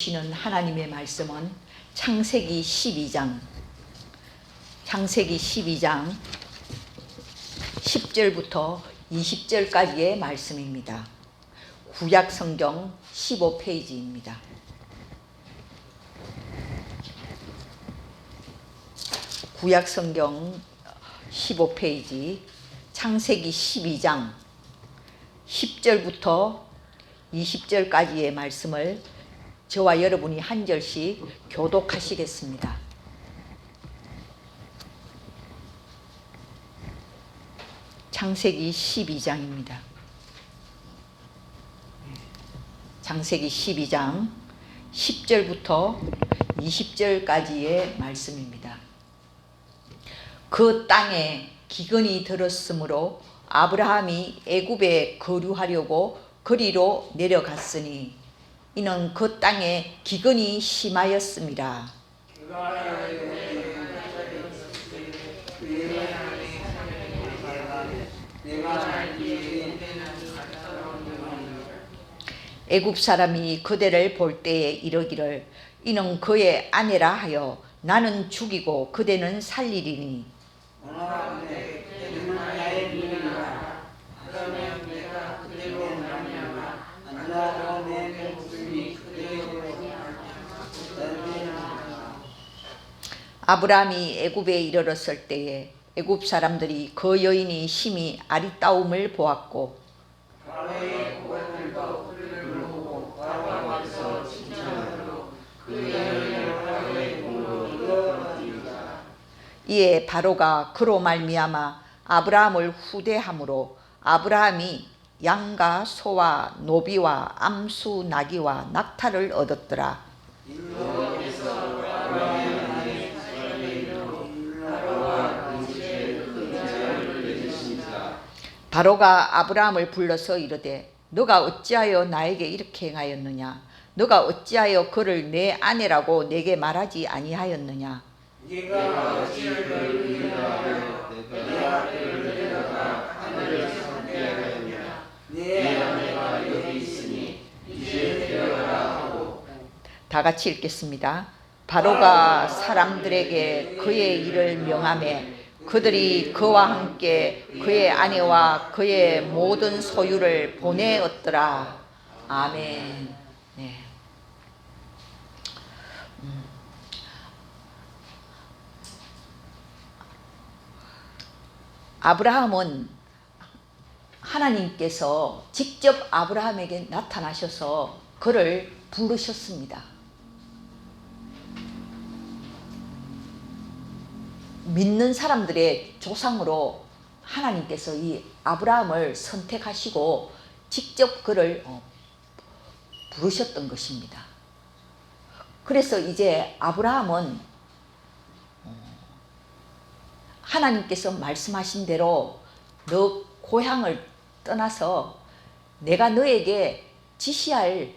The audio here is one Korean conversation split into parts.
주시는 하나님의 말씀은 창세기 12장 10절부터 20절까지의 말씀입니다. 구약 성경 15페이지입니다. 구약 성경 15페이지 창세기 12장 10절부터 20절까지의 말씀을 저와 여러분이 한 절씩 교독하시겠습니다. 창세기 12장입니다. 창세기 12장 10절부터 20절까지의 말씀입니다. 그 땅에 기근이 들었으므로 아브라함이 애굽에 거류하려고 거리로 내려갔으니 이는 그 땅에 기근이 심하였습니다. 애굽 사람이 그대를 볼 때에 이르기를 이는 그의 아내라 하여 나는 죽이고 그대는 살리리니 아브라함이 애굽에 이르렀을 때에 애굽 사람들이 그 여인이 심히 아리따움을 보았고 이에 바로가 그로 말미암아 아브라함을 후대함으로 아브라함이 양과 소와 노비와 암수 나귀와 낙타를 얻었더라. 바로가 아브라함을 불러서 이르되 너가 어찌하여 나에게 이렇게 행하였느냐? 너가 어찌하여 그를 내 아내라고 내게 말하지 아니하였느냐? 네가 어찌하여 그를 위하여 내 앞을 내려다가 하늘을 상대하였느냐? 내 아내가 여기 있으니 이제 데려가라 하고. 다 같이 읽겠습니다. 바로가 사람들에게 그의 일을 명하매 그들이 그와 함께 그의 아내와 그의 모든 소유를 보내었더라. 아멘. 네. 아브라함은 하나님께서 직접 아브라함에게 나타나셔서 그를 부르셨습니다. 믿는 사람들의 조상으로 하나님께서 이 아브라함을 선택하시고 직접 그를 부르셨던 것입니다. 그래서 이제 아브라함은 하나님께서 말씀하신 대로 너 고향을 떠나서 내가 너에게 지시할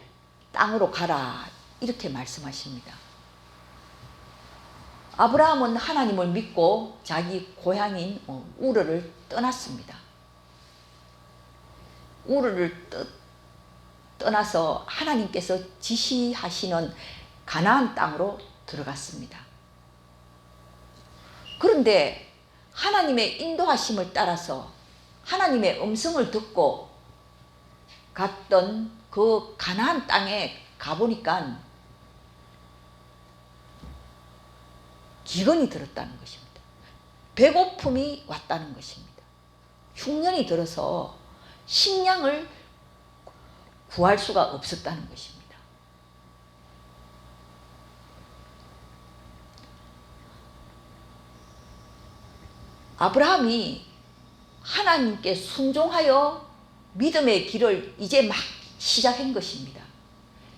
땅으로 가라 이렇게 말씀하십니다. 아브라함은 하나님을 믿고 자기 고향인 우르를 떠났습니다. 우르를 떠나서 하나님께서 지시하시는 가나안 땅으로 들어갔습니다. 그런데 하나님의 인도하심을 따라서 하나님의 음성을 듣고 갔던 그 가나안 땅에 가보니까 기근이 들었다는 것입니다. 배고픔이 왔다는 것입니다. 흉년이 들어서 식량을 구할 수가 없었다는 것입니다. 아브라함이 하나님께 순종하여 믿음의 길을 이제 막 시작한 것입니다.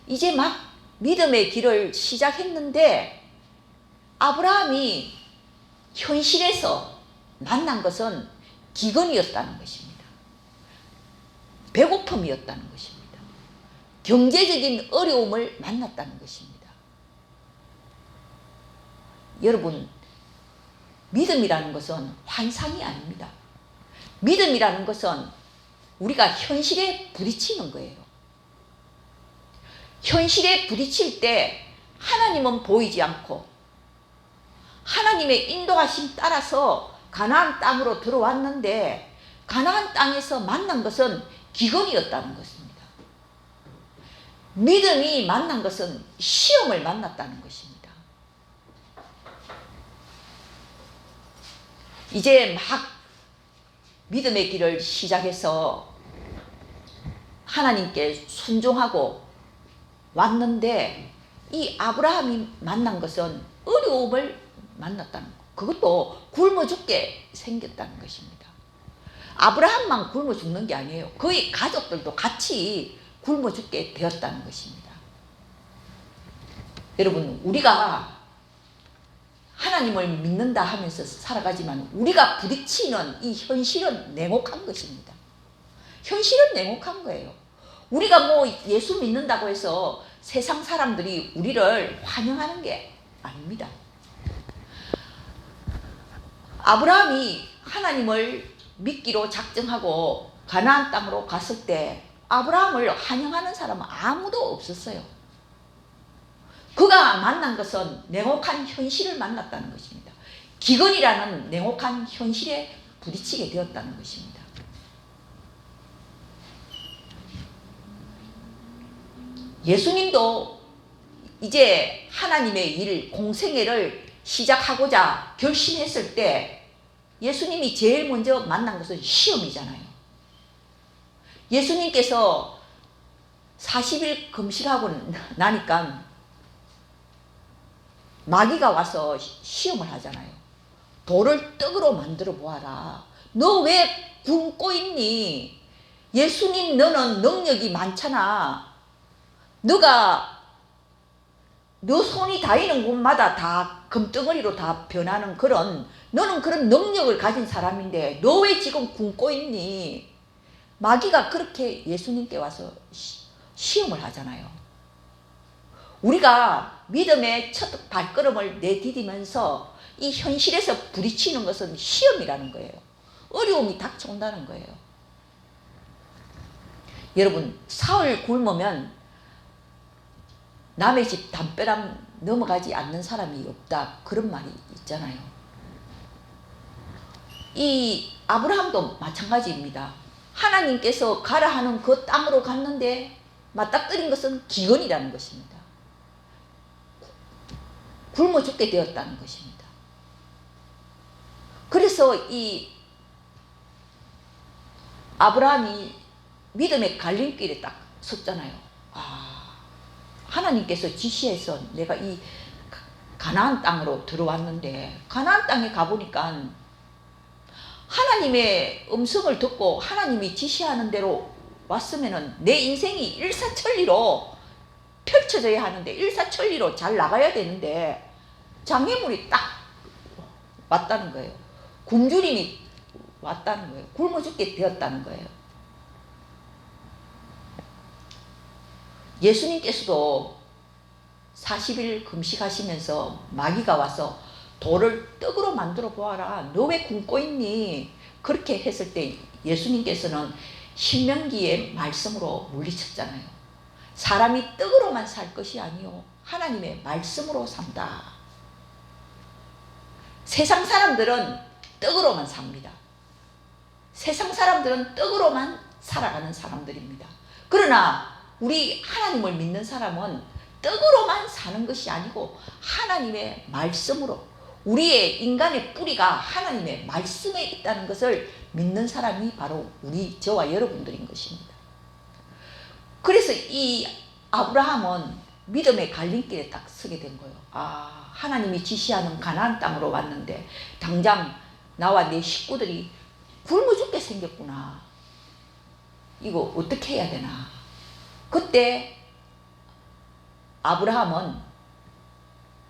이제 막 믿음의 길을 시작했는데 아브라함이 현실에서 만난 것은 기근이었다는 것입니다. 배고픔이었다는 것입니다. 경제적인 어려움을 만났다는 것입니다. 여러분, 믿음이라는 것은 환상이 아닙니다. 믿음이라는 것은 우리가 현실에 부딪히는 거예요. 현실에 부딪힐 때 하나님은 보이지 않고 하나님의 인도하심 따라서 가나안 땅으로 들어왔는데 가나안 땅에서 만난 것은 기근이었다는 것입니다. 믿음이 만난 것은 시험을 만났다는 것입니다. 이제 막 믿음의 길을 시작해서 하나님께 순종하고 왔는데 이 아브라함이 만난 것은 어려움을 만났다는 것. 그것도 굶어 죽게 생겼다는 것입니다. 아브라함만 굶어 죽는 게 아니에요. 그의 가족들도 같이 굶어 죽게 되었다는 것입니다. 여러분, 우리가 하나님을 믿는다 하면서 살아가지만 우리가 부딪히는 이 현실은 냉혹한 것입니다. 현실은 냉혹한 거예요. 우리가 뭐 예수 믿는다고 해서 세상 사람들이 우리를 환영하는 게 아닙니다. 아브라함이 하나님을 믿기로 작정하고 가나안 땅으로 갔을 때 아브라함을 환영하는 사람은 아무도 없었어요. 그가 만난 것은 냉혹한 현실을 만났다는 것입니다. 기근이라는 냉혹한 현실에 부딪히게 되었다는 것입니다. 예수님도 이제 하나님의 일, 공생애를 시작하고자 결심했을 때 예수님이 제일 먼저 만난 것은 시험이잖아요. 예수님께서 40일 금식하고 나니까 마귀가 와서 시험을 하잖아요. 돌을 떡으로 만들어 보아라. 너 왜 굶고 있니? 예수님, 너는 능력이 많잖아. 너 손이 닿이는 곳마다 다 금덩어리로 다 변하는 너는 그런 능력을 가진 사람인데 너 왜 지금 굶고 있니? 마귀가 그렇게 예수님께 와서 시험을 하잖아요. 우리가 믿음의 첫 발걸음을 내디디면서 이 현실에서 부딪히는 것은 시험이라는 거예요. 어려움이 닥쳐온다는 거예요. 여러분, 사흘 굶으면 남의 집 담벼락 넘어가지 않는 사람이 없다, 그런 말이 있잖아요. 이 아브라함도 마찬가지입니다. 하나님께서 가라 하는 그 땅으로 갔는데 맞닥뜨린 것은 기근이라는 것입니다. 굶어 죽게 되었다는 것입니다. 그래서 이 아브라함이 믿음의 갈림길에 딱 섰잖아요. 하나님께서 지시해서 내가 이 가나안 땅으로 들어왔는데 가나안 땅에 가보니까 하나님의 음성을 듣고 하나님이 지시하는 대로 왔으면은 내 인생이 일사천리로 펼쳐져야 하는데 일사천리로 잘 나가야 되는데 장애물이 딱 왔다는 거예요. 굶주림이 왔다는 거예요. 굶어 죽게 되었다는 거예요. 예수님께서도 40일 금식하시면서 마귀가 와서 돌을 떡으로 만들어 보아라. 너 왜 굶고 있니? 그렇게 했을 때 예수님께서는 신명기의 말씀으로 물리쳤잖아요. 사람이 떡으로만 살 것이 아니요 하나님의 말씀으로 산다. 세상 사람들은 떡으로만 삽니다. 세상 사람들은 떡으로만 살아가는 사람들입니다. 그러나 우리 하나님을 믿는 사람은 떡으로만 사는 것이 아니고 하나님의 말씀으로, 우리의 인간의 뿌리가 하나님의 말씀에 있다는 것을 믿는 사람이 바로 저와 여러분들인 것입니다. 그래서 이 아브라함은 믿음의 갈림길에 딱 서게 된 거예요. 하나님이 지시하는 가나안 땅으로 왔는데 당장 나와 내 식구들이 굶어 죽게 생겼구나. 이거 어떻게 해야 되나. 그때 아브라함은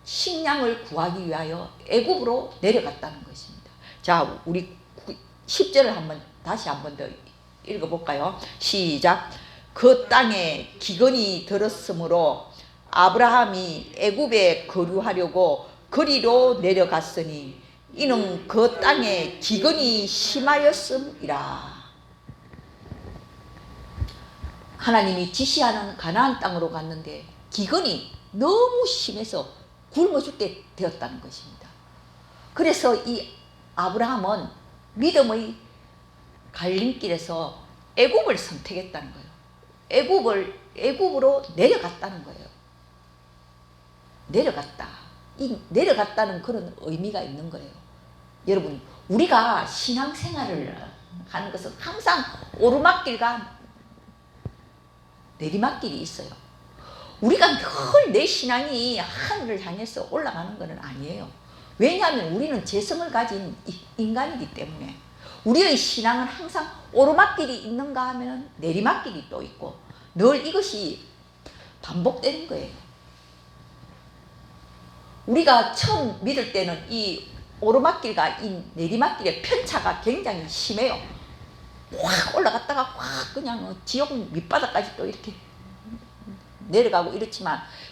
식량을 구하기 위하여 애굽으로 내려갔다는 것입니다. 자, 우리 10절을 다시 한번 더 읽어볼까요? 시작. 그 땅에 기근이 들었으므로 아브라함이 애굽에 거류하려고 거리로 내려갔으니 이는 그 땅에 기근이 심하였음이라. 하나님이 지시하는 가나안 땅으로 갔는데 기근이 너무 심해서 굶어 죽게 되었다는 것입니다. 그래서 이 아브라함은 믿음의 갈림길에서 애굽을 선택했다는 거예요. 애굽으로 내려갔다는 거예요. 내려갔다. 이 내려갔다는 그런 의미가 있는 거예요. 여러분, 우리가 신앙생활을 하는 것은 항상 오르막길과 내리막길이 있어요. 우리가 늘 내 신앙이 하늘을 향해서 올라가는 것은 아니에요. 왜냐하면 우리는 재성을 가진 인간이기 때문에 우리의 신앙은 항상 오르막길이 있는가 하면 내리막길이 또 있고 늘 이것이 반복되는 거예요. 우리가 처음 믿을 때는 이 오르막길과 이 내리막길의 편차가 굉장히 심해요. 확 올라갔다가 확 그냥 지옥 밑바닥까지 또 이렇게 내려가고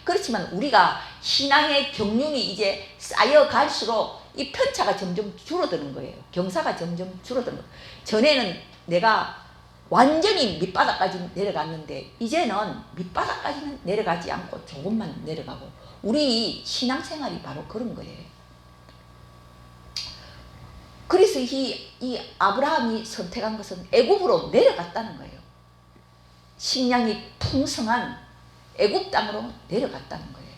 그렇지만 우리가 신앙의 경륜이 이제 쌓여갈수록 이 편차가 점점 줄어드는 거예요. 경사가 점점 줄어드는 거예요. 전에는 내가 완전히 밑바닥까지 내려갔는데 이제는 밑바닥까지는 내려가지 않고 조금만 내려가고 우리 신앙생활이 바로 그런 거예요. 그래서 이 아브라함이 선택한 것은 애굽으로 내려갔다는 거예요. 식량이 풍성한 애굽 땅으로 내려갔다는 거예요.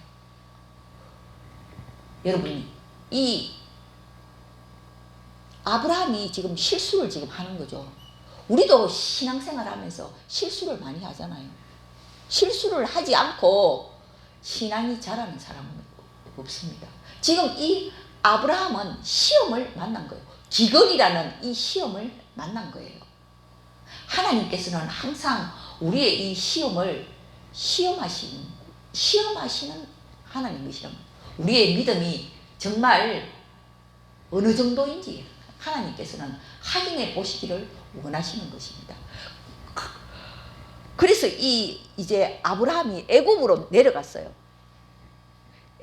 여러분, 이 아브라함이 지금 실수를 지금 하는 거죠. 우리도 신앙생활 하면서 실수를 많이 하잖아요. 실수를 하지 않고 신앙이 자라는 사람은 없습니다. 지금 이 아브라함은 시험을 만난 거예요. 기근이라는 이 시험을 만난 거예요. 하나님께서는 항상 우리의 이 시험을 시험하시는 하나님이시라면 우리의 믿음이 정말 어느 정도인지 하나님께서는 확인해 보시기를 원하시는 것입니다. 그래서 이제 아브라함이 애굽으로 내려갔어요.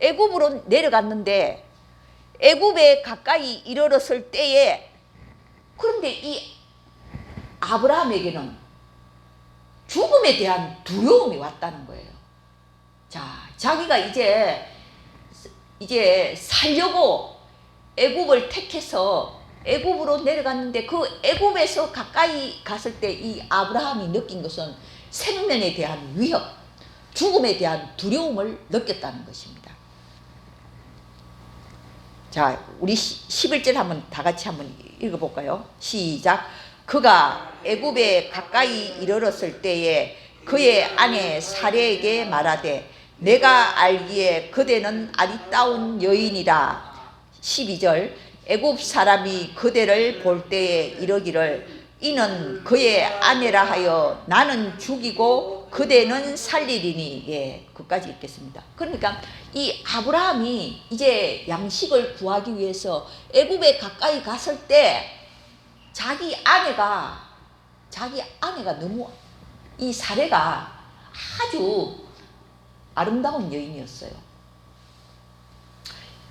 애굽으로 내려갔는데 애굽에 가까이 이르렀을 때에 그런데 이 아브라함에게는 죽음에 대한 두려움이 왔다는 거예요. 자, 자기가 이제 살려고 애굽을 택해서 애굽으로 내려갔는데 그 애굽에서 가까이 갔을 때 이 아브라함이 느낀 것은 생명에 대한 위협, 죽음에 대한 두려움을 느꼈다는 것입니다. 자, 우리 11절 한번 다 같이 한번 읽어볼까요? 시작. 그가 애굽에 가까이 이르렀을 때에 그의 아내 사레에게 말하되 내가 알기에 그대는 아리따운 여인이라. 12절. 애굽 사람이 그대를 볼 때에 이르기를 이는 그의 아내라 하여 나는 죽이고 그대는 살리리니. 예, 그까지 읽겠습니다. 그러니까 이 아브라함이 이제 양식을 구하기 위해서 애굽에 가까이 갔을 때 자기 아내가 너무 이 사레가 아주 아름다운 여인이었어요.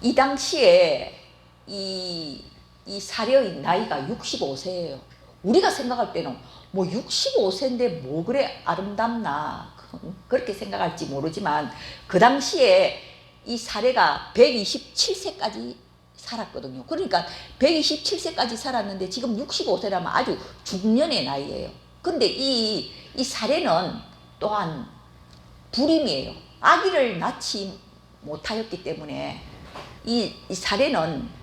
이 당시에 이 사레의 나이가 65세예요. 우리가 생각할 때는 뭐 65세인데 뭐 그래 아름답나 그렇게 생각할지 모르지만 그 당시에 이 사레가 127세까지 살았거든요. 그러니까 127세까지 살았는데 지금 65세라면 아주 중년의 나이예요. 그런데 이 사레는 또한 불임이에요. 아기를 낳지 못하였기 때문에 이 사레는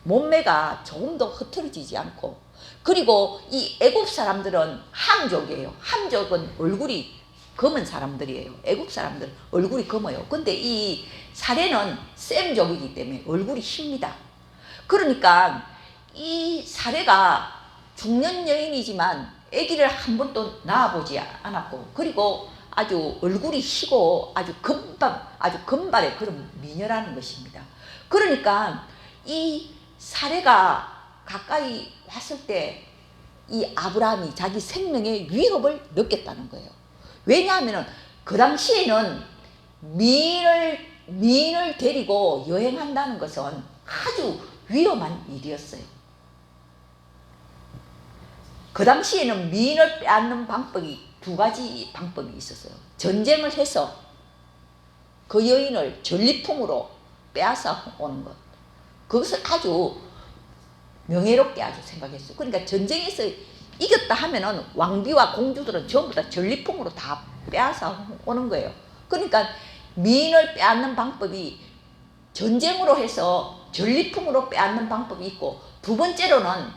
몸매가 조금도 흐트러지지 않고, 그리고 이 애굽 사람들은 함족이에요. 함족은 얼굴이 검은 사람들이에요. 애굽 사람들 얼굴이 검어요. 근데 이 사레는 셈족이기 때문에 얼굴이 힙니다. 그러니까 이 사레가 중년 여인이지만 아기를 한 번도 낳아보지 않았고, 그리고 아주 얼굴이 희고 아주 금발의 그런 미녀라는 것입니다. 그러니까 이 사레가 가까이 왔을 때 이 아브라함이 자기 생명의 위협을 느꼈다는 거예요. 왜냐하면 그 당시에는 미인을 데리고 여행한다는 것은 아주 위험한 일이었어요. 그 당시에는 미인을 빼앗는 방법이 두 가지 방법이 있었어요. 전쟁을 해서 그 여인을 전리품으로 빼앗아 오는 것. 그것을 아주 명예롭게 아주 생각했어요. 그러니까 전쟁에서 이겼다 하면은 왕비와 공주들은 전부 다 전리품으로 다 빼앗아 오는 거예요. 그러니까 미인을 빼앗는 방법이 전쟁으로 해서 전리품으로 빼앗는 방법이 있고, 두 번째로는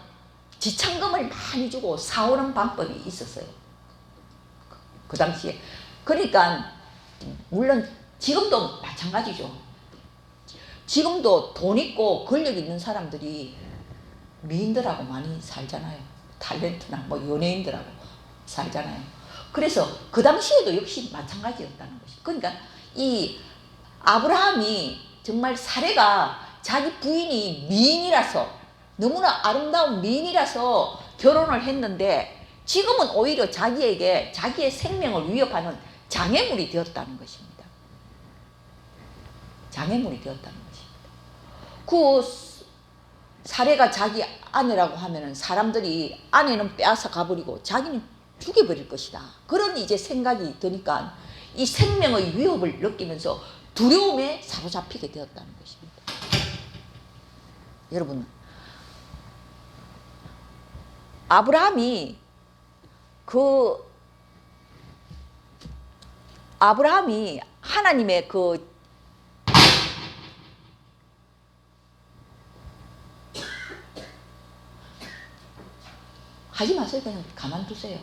지참금을 많이 주고 사오는 방법이 있었어요. 그 당시에. 그러니까 물론 지금도 마찬가지죠. 지금도 돈 있고 권력 있는 사람들이 미인들하고 많이 살잖아요. 탤런트나 뭐 연예인들하고 살잖아요. 그래서 그 당시에도 역시 마찬가지였다는 것이. 그러니까 이 아브라함이 정말 사례가 자기 부인이 미인이라서, 너무나 아름다운 미인이라서 결혼을 했는데, 지금은 오히려 자기에게 자기의 생명을 위협하는 장애물이 되었다는 것입니다. 장애물이 되었다는 것입니다. 그 사례가 자기 아내라고 하면은 사람들이 아내는 빼앗아 가버리고 자기는 죽여버릴 것이다. 그런 이제 생각이 드니까 이 생명의 위협을 느끼면서 두려움에 사로잡히게 되었다는 것입니다. 여러분, 아브라함이 하나님의 하지 마세요. 그냥 가만두세요.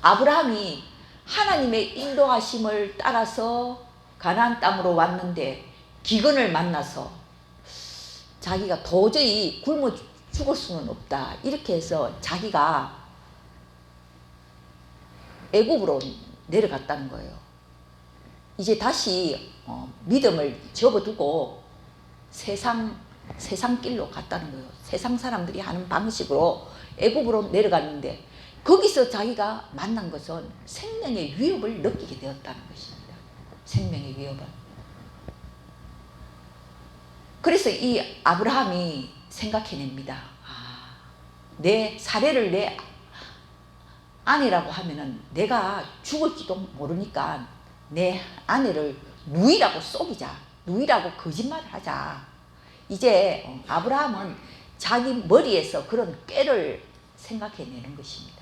아브라함이 하나님의 인도하심을 따라서 가나안 땅으로 왔는데 기근을 만나서 자기가 도저히 굶어 죽을 수는 없다. 이렇게 해서 자기가 애굽으로 내려갔다는 거예요. 이제 다시 믿음을 접어두고 세상 길로 갔다는 거예요. 세상 사람들이 하는 방식으로 애굽으로 내려갔는데, 거기서 자기가 만난 것은 생명의 위협을 느끼게 되었다는 것입니다. 생명의 위협을. 그래서 이 아브라함이 생각해냅니다. 내 사례를 내 아내라고 하면은 내가 죽을지도 모르니까 내 아내를 누이라고 속이자. 누이라고 거짓말을 하자. 이제 아브라함은 자기 머리에서 그런 꾀를 생각해내는 것입니다.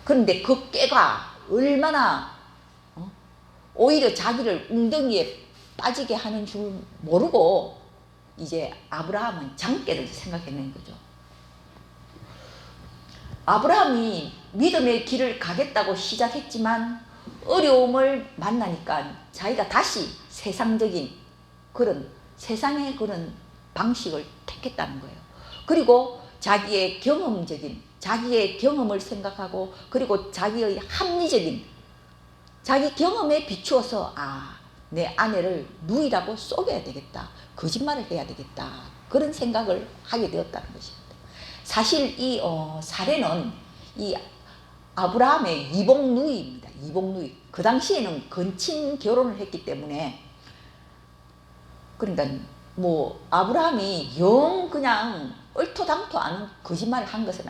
그런데 그 꾀가 얼마나 오히려 자기를 웅덩이에 빠지게 하는 줄 모르고 이제 아브라함은 장꾀를 생각해낸 거죠. 아브라함이 믿음의 길을 가겠다고 시작했지만 어려움을 만나니까 자기가 다시 세상적인 그런 세상의 그런 방식을 택했다는 거예요. 그리고 자기의 경험을 생각하고, 그리고 자기의 합리적인 자기 경험에 비추어서 내 아내를 누이라고 속여야 되겠다. 거짓말을 해야 되겠다. 그런 생각을 하게 되었다는 것입니다. 사실 이 사례는 이 아브라함의 이복 누이입니다. 이복 누이. 그 당시에는 건친 결혼을 했기 때문에, 그러니까 뭐 아브라함이 영 그냥 얼토당토 않은 거짓말을 한 것은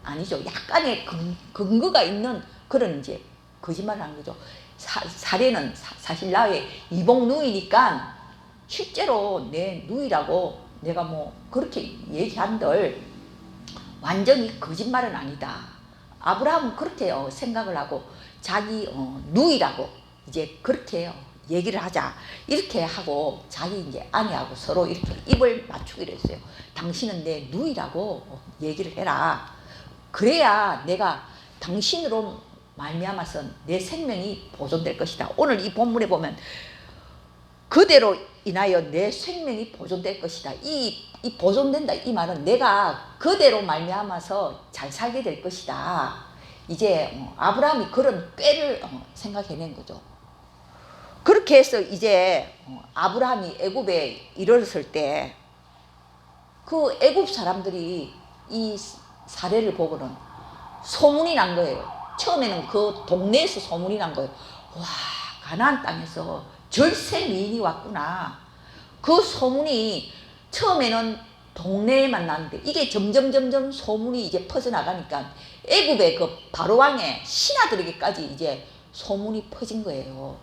아니죠. 약간의 근거가 있는 그런 이제 거짓말을 한 거죠. 사례는 사실 나의 이복 누이니까 실제로 내 누이라고 내가 뭐 그렇게 얘기한들 완전히 거짓말은 아니다. 아브라함은 그렇게 생각을 하고 자기 누이라고 이제 그렇게 얘기를 하자. 이렇게 하고 자기 이제 아내하고 서로 이렇게 입을 맞추기로 했어요. 당신은 내 누이라고 얘기를 해라. 그래야 내가 당신으로 말미암아서 내 생명이 보존될 것이다. 오늘 이 본문에 보면 그대로 인하여 내 생명이 보존될 것이다. 이 보존된다 이 말은 내가 그대로 말미암아서 잘 살게 될 것이다. 이제 아브라함이 그런 꾀를 생각해낸 거죠. 그렇게 해서 이제 아브라함이 애굽에 이르렀을 때 그 애굽 사람들이 이 사례를 보고는 소문이 난 거예요. 처음에는 그 동네에서 소문이 난 거예요. 와, 가나안 땅에서 절세 미인이 왔구나. 그 소문이 처음에는 동네에만 나는데 이게 점점 소문이 이제 퍼져나가니까 애굽의 그 바로 왕의 신하들에게까지 이제 소문이 퍼진 거예요.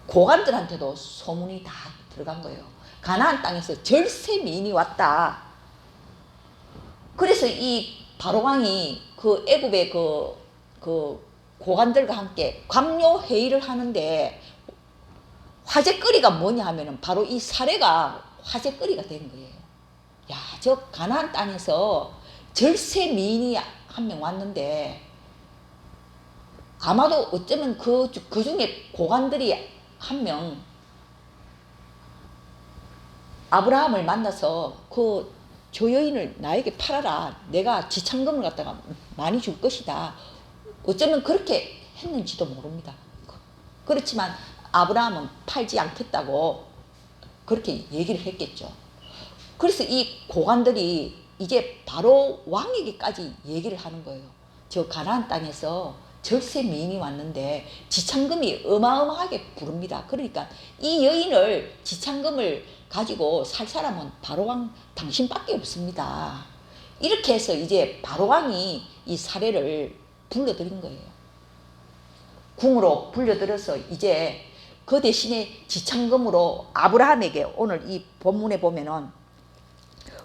고관들한테도 소문이 다 들어간 거예요. 가나안 땅에서 절세미인이 왔다. 그래서 이 바로 왕이 그 애굽의 그 고관들과 함께 광요 회의를 하는데 화제거리가 뭐냐 하면은 바로 이 사례가 화제거리가 된 거예요. 야, 저 가나안 땅에서 절세 미인이 한 명 왔는데 아마도 어쩌면 그 중에 고관들이 한 명 아브라함을 만나서 저 여인을 나에게 팔아라. 내가 지참금을 갖다가 많이 줄 것이다. 어쩌면 그렇게 했는지도 모릅니다. 그렇지만 아브라함은 팔지 않겠다고 그렇게 얘기를 했겠죠. 그래서 이 고관들이 이제 바로 왕에게까지 얘기를 하는 거예요. 저 가나안 땅에서 절세 미인이 왔는데 지참금이 어마어마하게 부릅니다. 그러니까 이 여인을 지참금을 가지고 살 사람은 바로 왕 당신밖에 없습니다. 이렇게 해서 이제 바로 왕이 이 사례를 불러들인 거예요. 궁으로 불려들어서 이제 그 대신에 지참금으로 아브라함에게 오늘 이 본문에 보면은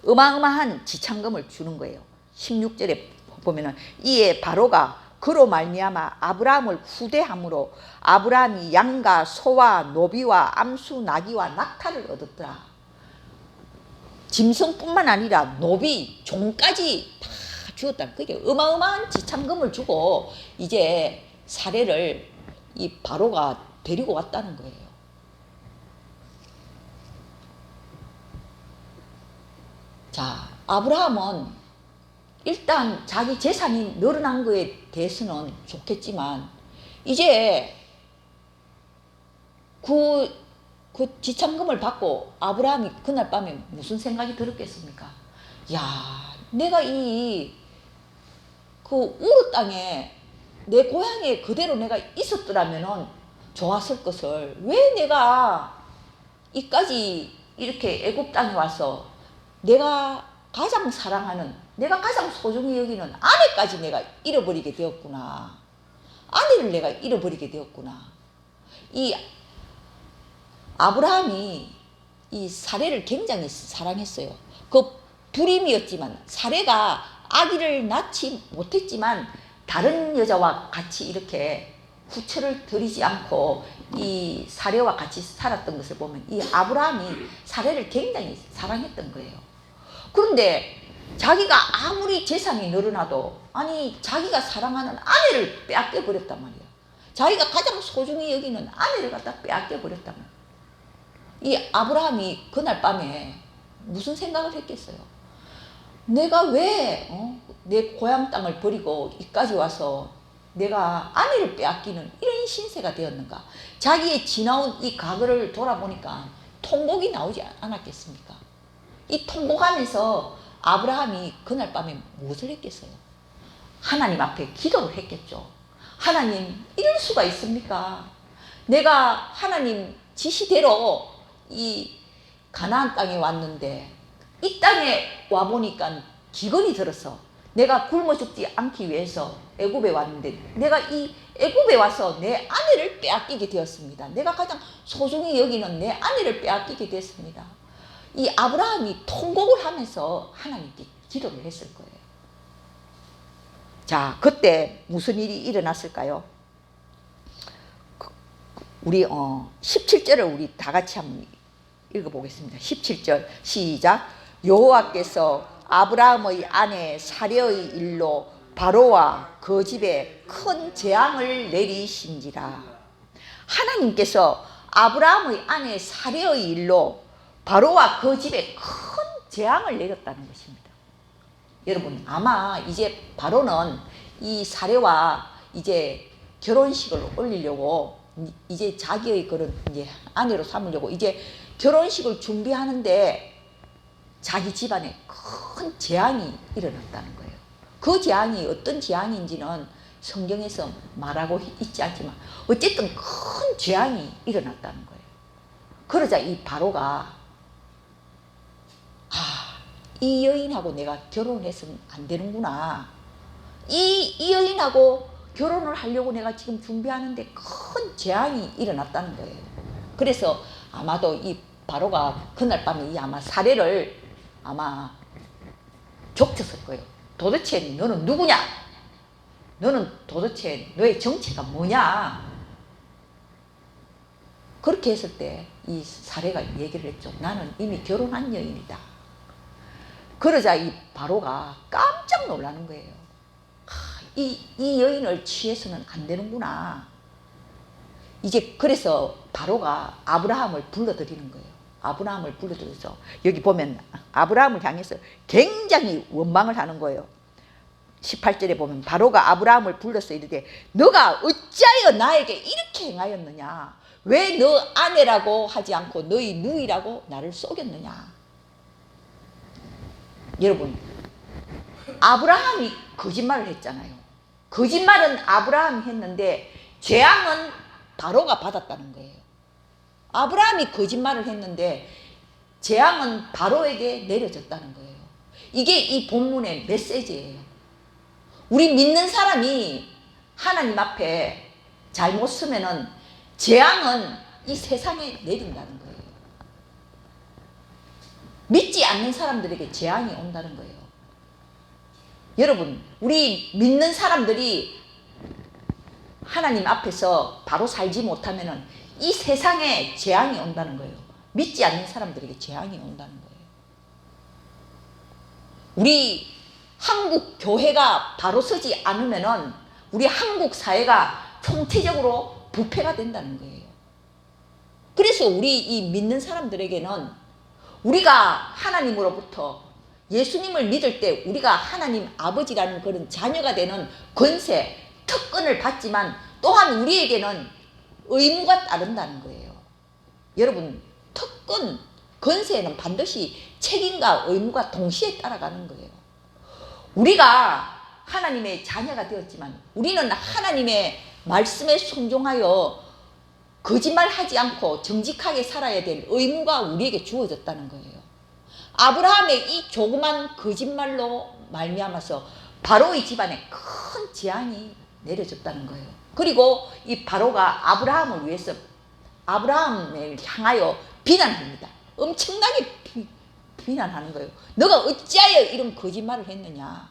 어마어마한 지참금을 주는 거예요. 16절에 보면은 이에 바로가 그로 말미암아 아브라함을 후대함으로 아브라함이 양과 소와 노비와 암수 나귀와 낙타를 얻었더라. 짐승뿐만 아니라 노비 종까지 다 주었다. 그게 어마어마한 지참금을 주고 이제 사례를 이 바로가 데리고 왔다는 거예요. 자, 아브라함은 일단 자기 재산이 늘어난 거에 대해서는 좋겠지만 이제 그 지참금을 받고 아브라함이 그날 밤에 무슨 생각이 들었겠습니까? 야, 내가 우르 땅에 내 고향에 그대로 내가 있었더라면은 좋았을 것을 왜 내가 이까지 이렇게 애굽 땅에 와서 내가 가장 사랑하는, 내가 가장 소중히 여기는 아내까지 내가 잃어버리게 되었구나. 아내를 내가 잃어버리게 되었구나. 이 아브라함이 이 사례를 굉장히 사랑했어요. 그 불임이었지만 사례가 아기를 낳지 못했지만 다른 여자와 같이 이렇게 후처를 들이지 않고 이 사례와 같이 살았던 것을 보면 이 아브라함이 사례를 굉장히 사랑했던 거예요. 그런데 자기가 아무리 재산이 늘어나도 아니 자기가 사랑하는 아내를 빼앗겨 버렸단 말이야. 자기가 가장 소중히 여기는 아내를 갖다 빼앗겨 버렸단 말이야. 이 아브라함이 그날 밤에 무슨 생각을 했겠어요? 내가 왜 내 고향 땅을 버리고 이까지 와서 내가 아내를 빼앗기는 이런 신세가 되었는가? 자기의 지나온 이 과거를 돌아보니까 통곡이 나오지 않았겠습니까? 이 통곡하면서 아브라함이 그날 밤에 무엇을 했겠어요? 하나님 앞에 기도를 했겠죠. 하나님, 이럴 수가 있습니까? 내가 하나님 지시대로 이 가나안 땅에 왔는데 이 땅에 와보니까 기근이 들어서 내가 굶어 죽지 않기 위해서 애굽에 왔는데 내가 이 애굽에 와서 내 아내를 빼앗기게 되었습니다. 내가 가장 소중히 여기는 내 아내를 빼앗기게 됐습니다. 이 아브라함이 통곡을 하면서 하나님께 기도를 했을 거예요. 자, 그때 무슨 일이 일어났을까요? 우리 17절을 우리 다 같이 한번 읽어보겠습니다. 17절 시작. 여호와께서 아브라함의 아내 사례의 일로 바로와 그 집에 큰 재앙을 내리신지라. 하나님께서 아브라함의 아내 사례의 일로 바로와 그 집에 큰 재앙을 내렸다는 것입니다. 여러분, 아마 이제 바로는 이 사례와 이제 결혼식을 올리려고 이제 자기의 그런 이제 아내로 삼으려고 이제 결혼식을 준비하는데 자기 집안에 큰 재앙이 일어났다는 거예요. 그 재앙이 어떤 재앙인지는 성경에서 말하고 있지 않지만 어쨌든 큰 재앙이 일어났다는 거예요. 그러자 이 바로가 이 여인하고 내가 결혼해서는 안 되는구나. 이 여인하고 결혼을 하려고 내가 지금 준비하는데 큰 재앙이 일어났다는 거예요. 그래서 아마도 이 바로가 그날 밤에 이 아마 사례를 아마 족쳤을 거예요. 도대체 너는 누구냐? 너는 도대체 너의 정체가 뭐냐? 그렇게 했을 때 이 사례가 얘기를 했죠. 나는 이미 결혼한 여인이다. 그러자 이 바로가 깜짝 놀라는 거예요. 이 여인을 취해서는 안 되는구나. 이제 그래서 바로가 아브라함을 불러들이는 거예요. 아브라함을 불러들여서 여기 보면 아브라함을 향해서 굉장히 원망을 하는 거예요. 18절에 보면 바로가 아브라함을 불러서 이르되 너가 어찌하여 나에게 이렇게 행하였느냐? 왜 너 아내라고 하지 않고 너희 누이라고 나를 속였느냐? 여러분, 아브라함이 거짓말을 했잖아요. 거짓말은 아브라함이 했는데 재앙은 바로가 받았다는 거예요. 아브라함이 거짓말을 했는데 재앙은 바로에게 내려졌다는 거예요. 이게 이 본문의 메시지예요. 우리 믿는 사람이 하나님 앞에 잘못 서면은 재앙은 이 세상에 내린다는 거예요. 믿지 않는 사람들에게 재앙이 온다는 거예요. 여러분, 우리 믿는 사람들이 하나님 앞에서 바로 살지 못하면은 이 세상에 재앙이 온다는 거예요. 믿지 않는 사람들에게 재앙이 온다는 거예요. 우리 한국 교회가 바로 서지 않으면은 우리 한국 사회가 총체적으로 부패가 된다는 거예요. 그래서 우리 이 믿는 사람들에게는 우리가 하나님으로부터 예수님을 믿을 때 우리가 하나님 아버지라는 그런 자녀가 되는 권세, 특권을 받지만 또한 우리에게는 의무가 따른다는 거예요. 여러분, 특권, 권세에는 반드시 책임과 의무가 동시에 따라가는 거예요. 우리가 하나님의 자녀가 되었지만 우리는 하나님의 말씀에 순종하여 거짓말하지 않고 정직하게 살아야 될 의무가 우리에게 주어졌다는 거예요. 아브라함의 이 조그만 거짓말로 말미암아서 바로의 집안에 큰 재앙이 내려졌다는 거예요. 그리고 이 바로가 아브라함을 위해서 아브라함을 향하여 비난합니다. 엄청나게 비난하는 거예요. 너가 어찌하여 이런 거짓말을 했느냐.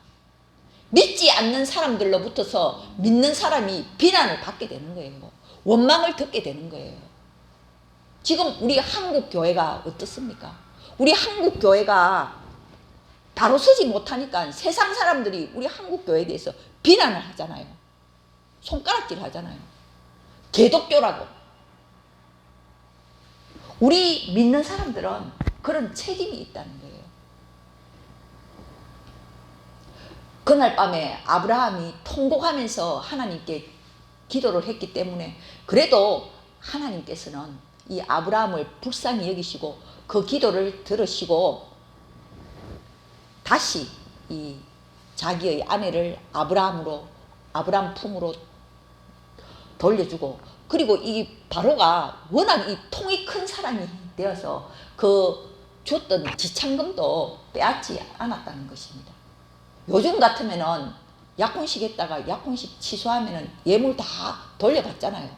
믿지 않는 사람들로부터서 믿는 사람이 비난을 받게 되는 거예요. 원망을 듣게 되는 거예요. 지금 우리 한국 교회가 어떻습니까? 우리 한국 교회가 바로 서지 못하니까 세상 사람들이 우리 한국 교회에 대해서 비난을 하잖아요. 손가락질 하잖아요. 개독교라고. 우리 믿는 사람들은 그런 책임이 있다는 거예요. 그날 밤에 아브라함이 통곡하면서 하나님께 기도를 했기 때문에 그래도 하나님께서는 이 아브라함을 불쌍히 여기시고 그 기도를 들으시고 다시 이 자기의 아내를 아브라함 품으로 돌려주고, 그리고 이 바로가 워낙 이 통이 큰 사람이 되어서 그 줬던 지참금도 빼앗지 않았다는 것입니다. 요즘 같으면은 약혼식 했다가 약혼식 취소하면은 예물 다 돌려받잖아요.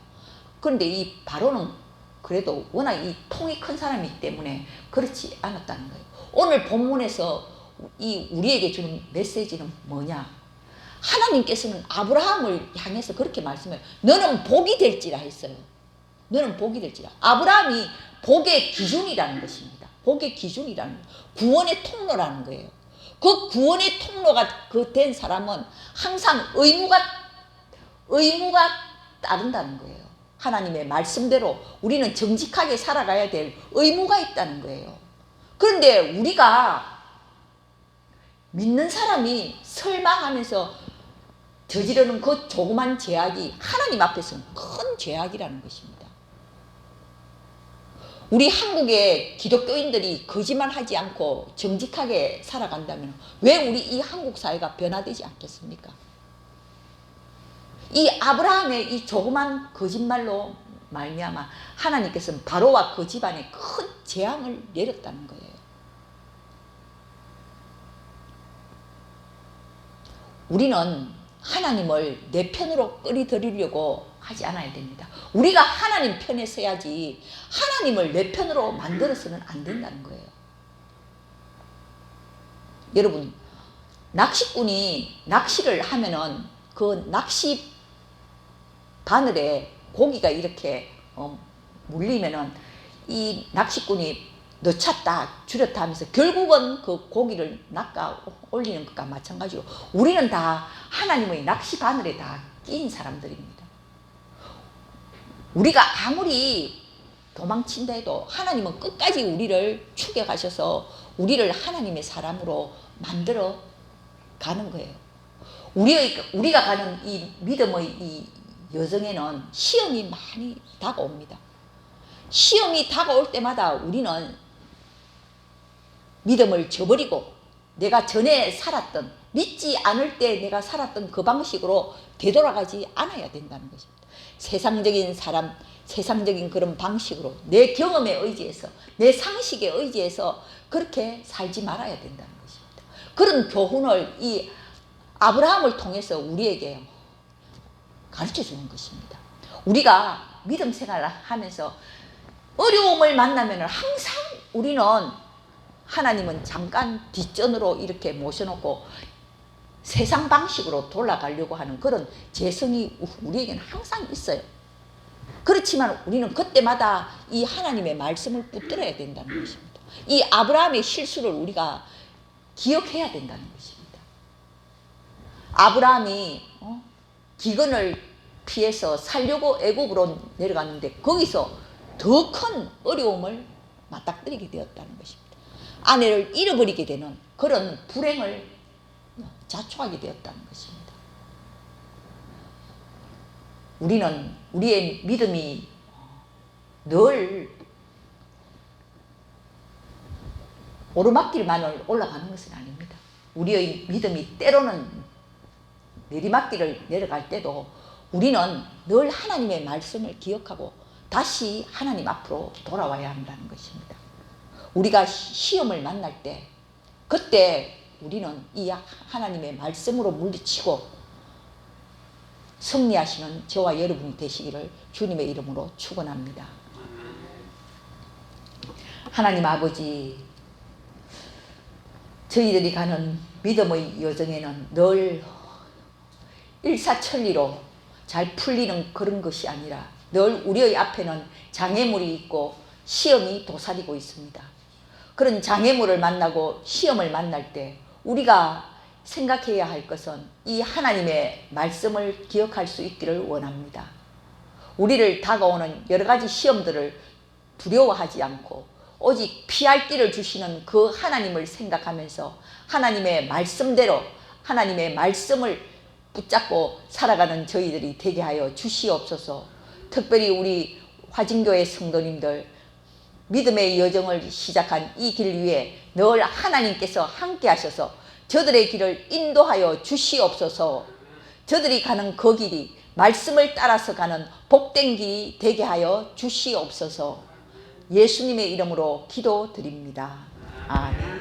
그런데 이 바로는 그래도 워낙 이 통이 큰 사람이기 때문에 그렇지 않았다는 거예요. 오늘 본문에서 이 우리에게 주는 메시지는 뭐냐? 하나님께서는 아브라함을 향해서 그렇게 말씀해요. 너는 복이 될지라 했어요. 너는 복이 될지라. 아브라함이 복의 기준이라는 것입니다. 복의 기준이라는, 구원의 통로라는 거예요. 그 구원의 통로가 된 사람은 항상 의무가 따른다는 거예요. 하나님의 말씀대로 우리는 정직하게 살아가야 될 의무가 있다는 거예요. 그런데 우리가 믿는 사람이 설망하면서 저지르는 그 조그만 죄악이 하나님 앞에서는 큰 죄악이라는 것입니다. 우리 한국의 기독교인들이 거짓말하지 않고 정직하게 살아간다면 왜 우리 이 한국 사회가 변화되지 않겠습니까? 이 아브라함의 이 조그만 거짓말로 말미암아 하나님께서는 바로와 그 집안에 큰 재앙을 내렸다는 거예요. 우리는 하나님을 내 편으로 끌어들이려고 하지 않아야 됩니다. 우리가 하나님 편에 서야지 하나님을 내 편으로 만들어서는 안 된다는 거예요. 여러분, 낚시꾼이 낚시를 하면은 그 낚시 바늘에 고기가 이렇게 물리면은 이 낚시꾼이 넣쳤다 줄였다 하면서 결국은 그 고기를 낚아 올리는 것과 마찬가지로 우리는 다 하나님의 낚시 바늘에 다 끼인 사람들입니다. 우리가 아무리 도망친다 해도 하나님은 끝까지 우리를 축복하셔서 우리를 하나님의 사람으로 만들어 가는 거예요. 우리가 가는 이 믿음의 이 여정에는 시험이 많이 다가옵니다. 시험이 다가올 때마다 우리는 믿음을 저버리고 내가 전에 살았던, 믿지 않을 때 내가 살았던 그 방식으로 되돌아가지 않아야 된다는 것입니다. 세상적인 사람, 세상적인 그런 방식으로 내 경험에 의지해서, 내 상식에 의지해서 그렇게 살지 말아야 된다는 것입니다. 그런 교훈을 이 아브라함을 통해서 우리에게 가르쳐 주는 것입니다. 우리가 믿음 생활을 하면서 어려움을 만나면 항상 우리는 하나님은 잠깐 뒷전으로 이렇게 모셔놓고 세상 방식으로 돌아가려고 하는 그런 재성이 우리에게는 항상 있어요. 그렇지만 우리는 그때마다 이 하나님의 말씀을 붙들어야 된다는 것입니다. 이 아브라함의 실수를 우리가 기억해야 된다는 것입니다. 아브라함이 기근을 피해서 살려고 애굽으로 내려갔는데 거기서 더 큰 어려움을 맞닥뜨리게 되었다는 것입니다. 아내를 잃어버리게 되는 그런 불행을 자초하게 되었다는 것입니다. 우리는 우리의 믿음이 늘 오르막길만을 올라가는 것은 아닙니다. 우리의 믿음이 때로는 내리막길을 내려갈 때도 우리는 늘 하나님의 말씀을 기억하고 다시 하나님 앞으로 돌아와야 한다는 것입니다. 우리가 시험을 만날 때 그때 우리는 이 하나님의 말씀으로 물리치고 승리하시는 저와 여러분이 되시기를 주님의 이름으로 축원합니다. 하나님 아버지, 저희들이 가는 믿음의 여정에는 늘 일사천리로 잘 풀리는 그런 것이 아니라 늘 우리의 앞에는 장애물이 있고 시험이 도사리고 있습니다. 그런 장애물을 만나고 시험을 만날 때 우리가 생각해야 할 것은 이 하나님의 말씀을 기억할 수 있기를 원합니다. 우리를 다가오는 여러 가지 시험들을 두려워하지 않고 오직 피할 길을 주시는 그 하나님을 생각하면서 하나님의 말씀대로 하나님의 말씀을 붙잡고 살아가는 저희들이 되게 하여 주시옵소서. 특별히 우리 화진교회 성도님들 믿음의 여정을 시작한 이 길 위에 늘 하나님께서 함께 하셔서 저들의 길을 인도하여 주시옵소서. 저들이 가는 그 길이 말씀을 따라서 가는 복된 길이 되게 하여 주시옵소서. 예수님의 이름으로 기도드립니다. 아멘.